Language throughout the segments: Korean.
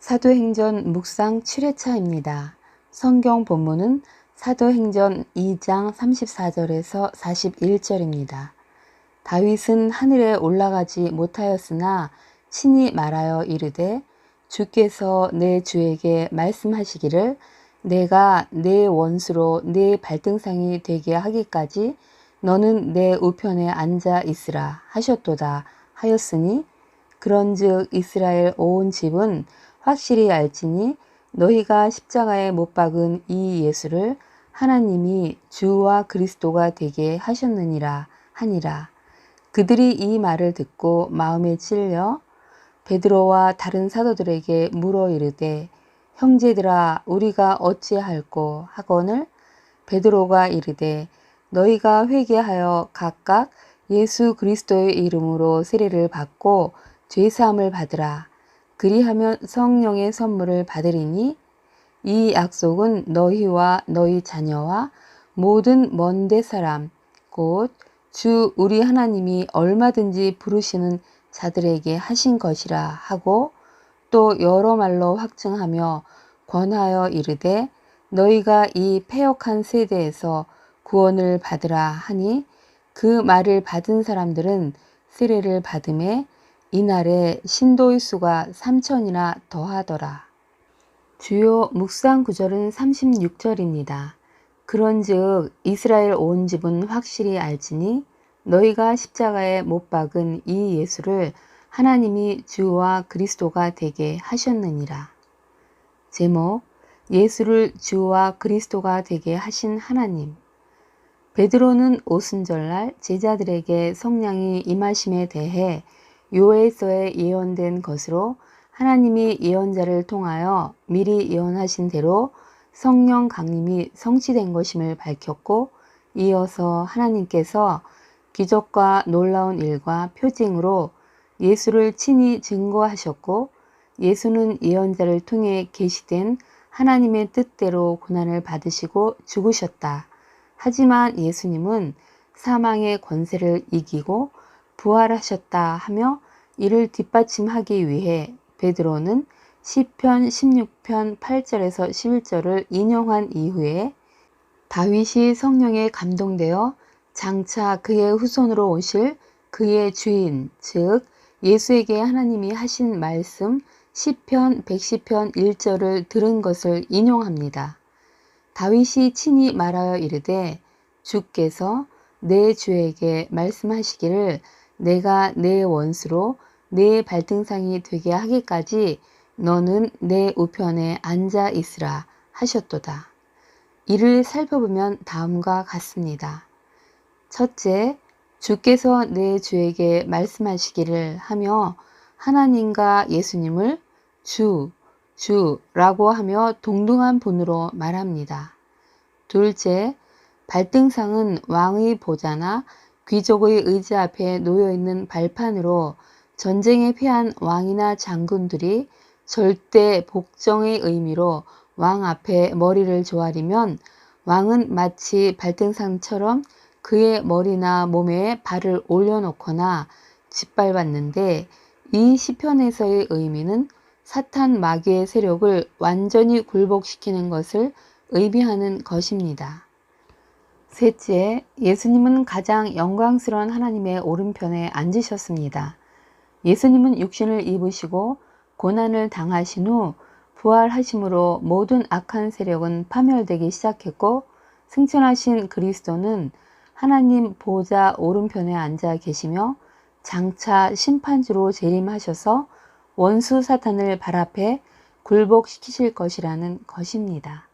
사도행전 묵상 7회차입니다. 성경 본문은 사도행전 2장 34절에서 41절입니다. 다윗은 하늘에 올라가지 못하였으나 친히 말하여 이르되 주께서 내 주에게 말씀하시기를 내가 내 원수로 내 발등상이 되게 하기까지 너는 내 우편에 앉아 있으라 하셨도다 하였으니 그런즉 이스라엘 온 집은 확실히 알지니 너희가 십자가에 못 박은 이 예수를 하나님이 주와 그리스도가 되게 하셨느니라 하니라. 그들이 이 말을 듣고 마음에 찔려 베드로와 다른 사도들에게 물어 이르되 형제들아 우리가 어찌할꼬 하거늘 베드로가 이르되 너희가 회개하여 각각 예수 그리스도의 이름으로 세례를 받고 죄사함을 받으라. 그리하면 성령의 선물을 받으리니 이 약속은 너희와 너희 자녀와 모든 먼데 사람 곧 주 우리 하나님이 얼마든지 부르시는 자들에게 하신 것이라 하고 또 여러 말로 확증하며 권하여 이르되 너희가 이 패역한 세대에서 구원을 받으라 하니 그 말을 받은 사람들은 세례를 받음에 이날에 신도의 수가 3,000이나 더하더라. 주요 묵상 구절은 36절입니다. 그런즉 이스라엘 온 집은 확실히 알지니 너희가 십자가에 못 박은 이 예수를 하나님이 주와 그리스도가 되게 하셨느니라. 제목 예수를 주와 그리스도가 되게 하신 하나님. 베드로는 오순절날 제자들에게 성령이 임하심에 대해 요엘서에 예언된 것으로 하나님이 예언자를 통하여 미리 예언하신 대로 성령 강림이 성취된 것임을 밝혔고 이어서 하나님께서 기적과 놀라운 일과 표징으로 예수를 친히 증거하셨고 예수는 예언자를 통해 계시된 하나님의 뜻대로 고난을 받으시고 죽으셨다. 하지만 예수님은 사망의 권세를 이기고 부활하셨다 하며 이를 뒷받침하기 위해 베드로는 시편 16편 8절에서 11절을 인용한 이후에 다윗이 성령에 감동되어 장차 그의 후손으로 오실 그의 주인 즉 예수에게 하나님이 하신 말씀 시편 110편 1절을 들은 것을 인용합니다. 다윗이 친히 말하여 이르되 주께서 내 주에게 말씀하시기를 내가 내 원수로 내 발등상이 되게 하기까지 너는 내 우편에 앉아 있으라 하셨도다. 이를 살펴보면 다음과 같습니다. 첫째, 주께서 내 주에게 말씀하시기를 하며 하나님과 예수님을 주라고 하며 동등한 분으로 말합니다. 둘째, 발등상은 왕의 보좌나 귀족의 의자 앞에 놓여있는 발판으로 전쟁에 패한 왕이나 장군들이 절대 복종의 의미로 왕 앞에 머리를 조아리면 왕은 마치 발등상처럼 그의 머리나 몸에 발을 올려놓거나 짓밟았는데 이 시편에서의 의미는 사탄 마귀의 세력을 완전히 굴복시키는 것을 의미하는 것입니다. 셋째, 예수님은 가장 영광스러운 하나님의 오른편에 앉으셨습니다. 예수님은 육신을 입으시고 고난을 당하신 후 부활하심으로 모든 악한 세력은 파멸되기 시작했고 승천하신 그리스도는 하나님 보좌 오른편에 앉아 계시며 장차 심판주로 재림하셔서 원수 사탄을 발 앞에 굴복시키실 것이라는 것입니다.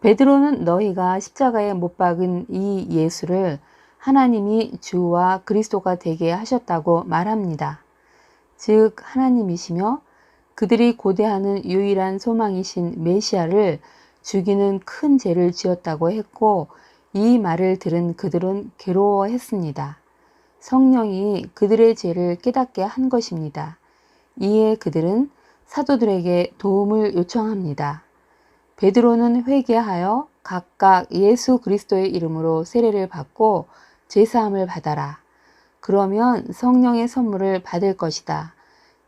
베드로는 너희가 십자가에 못 박은 이 예수를 하나님이 주와 그리스도가 되게 하셨다고 말합니다. 즉 하나님이시며 그들이 고대하는 유일한 소망이신 메시아를 죽이는 큰 죄를 지었다고 했고 이 말을 들은 그들은 괴로워했습니다. 성령이 그들의 죄를 깨닫게 한 것입니다. 이에 그들은 사도들에게 도움을 요청합니다. 베드로는 회개하여 각각 예수 그리스도의 이름으로 세례를 받고 죄사함을 받아라. 그러면 성령의 선물을 받을 것이다.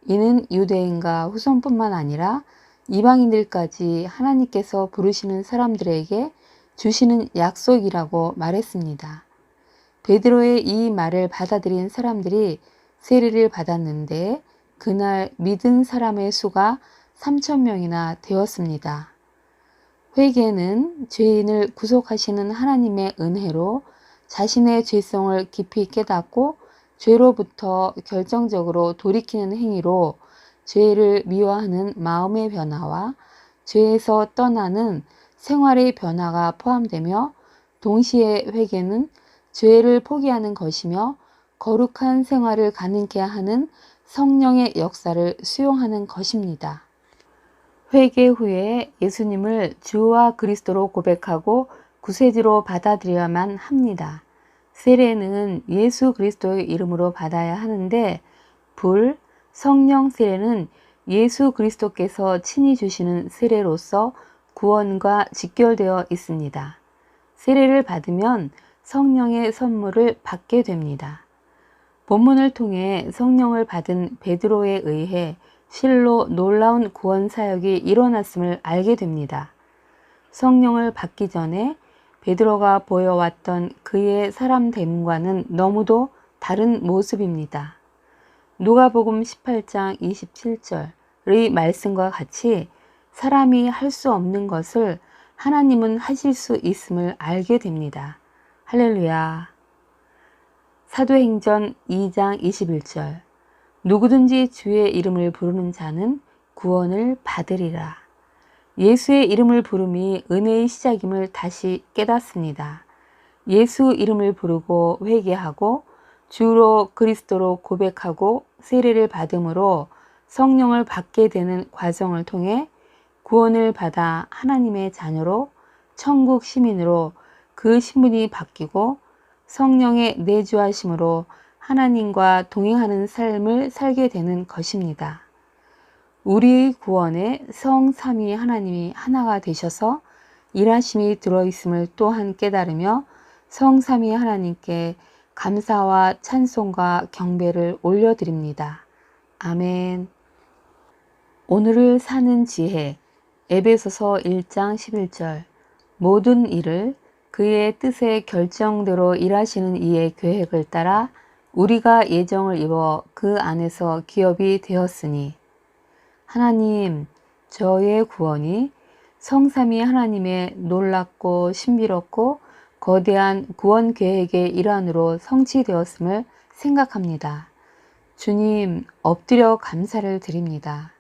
이는 유대인과 후손뿐만 아니라 이방인들까지 하나님께서 부르시는 사람들에게 주시는 약속이라고 말했습니다. 베드로의 이 말을 받아들인 사람들이 세례를 받았는데 그날 믿은 사람의 수가 3,000명이나 되었습니다. 회개는 죄인을 구속하시는 하나님의 은혜로 자신의 죄성을 깊이 깨닫고 죄로부터 결정적으로 돌이키는 행위로 죄를 미워하는 마음의 변화와 죄에서 떠나는 생활의 변화가 포함되며 동시에 회개는 죄를 포기하는 것이며 거룩한 생활을 가능케 하는 성령의 역사를 수용하는 것입니다. 회개 후에 예수님을 주와 그리스도로 고백하고 구세주로 받아들여야만 합니다. 세례는 예수 그리스도의 이름으로 받아야 하는데 불, 성령 세례는 예수 그리스도께서 친히 주시는 세례로서 구원과 직결되어 있습니다. 세례를 받으면 성령의 선물을 받게 됩니다. 본문을 통해 성령을 받은 베드로에 의해 실로 놀라운 구원 사역이 일어났음을 알게 됩니다. 성령을 받기 전에 베드로가 보여왔던 그의 사람됨과는 너무도 다른 모습입니다. 누가복음 18장 27절의 말씀과 같이 사람이 할 수 없는 것을 하나님은 하실 수 있음을 알게 됩니다. 할렐루야. 사도행전 2장 21절 누구든지 주의 이름을 부르는 자는 구원을 받으리라. 예수의 이름을 부름이 은혜의 시작임을 다시 깨닫습니다. 예수 이름을 부르고 회개하고 주로 그리스도로 고백하고 세례를 받음으로 성령을 받게 되는 과정을 통해 구원을 받아 하나님의 자녀로 천국 시민으로 그 신분이 바뀌고 성령의 내주하심으로 하나님과 동행하는 삶을 살게 되는 것입니다. 우리의 구원에 성삼위 하나님이 하나가 되셔서 일하심이 들어있음을 또한 깨달으며 성삼위 하나님께 감사와 찬송과 경배를 올려드립니다. 아멘. 오늘을 사는 지혜 에베소서 1장 11절 모든 일을 그의 뜻의 결정대로 일하시는 이의 계획을 따라 우리가 예정을 입어 그 안에서 기업이 되었으니 하나님, 저의 구원이 성삼위 하나님의 놀랍고 신비롭고 거대한 구원 계획의 일환으로 성취되었음을 생각합니다. 주님, 엎드려 감사를 드립니다.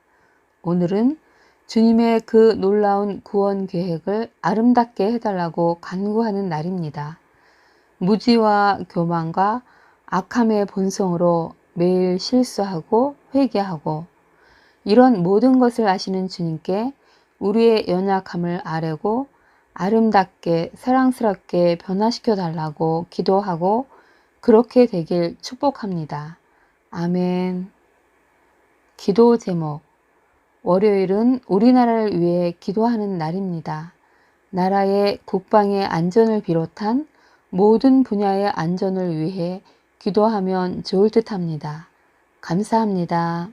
오늘은 주님의 그 놀라운 구원 계획을 아름답게 해달라고 간구하는 날입니다. 무지와 교만과 악함의 본성으로 매일 실수하고 회개하고 이런 모든 것을 아시는 주님께 우리의 연약함을 아뢰고 아름답게 사랑스럽게 변화시켜 달라고 기도하고 그렇게 되길 축복합니다. 아멘. 기도 제목 월요일은 우리나라를 위해 기도하는 날입니다. 나라의 국방의 안전을 비롯한 모든 분야의 안전을 위해 기도하면 좋을 듯합니다. 감사합니다.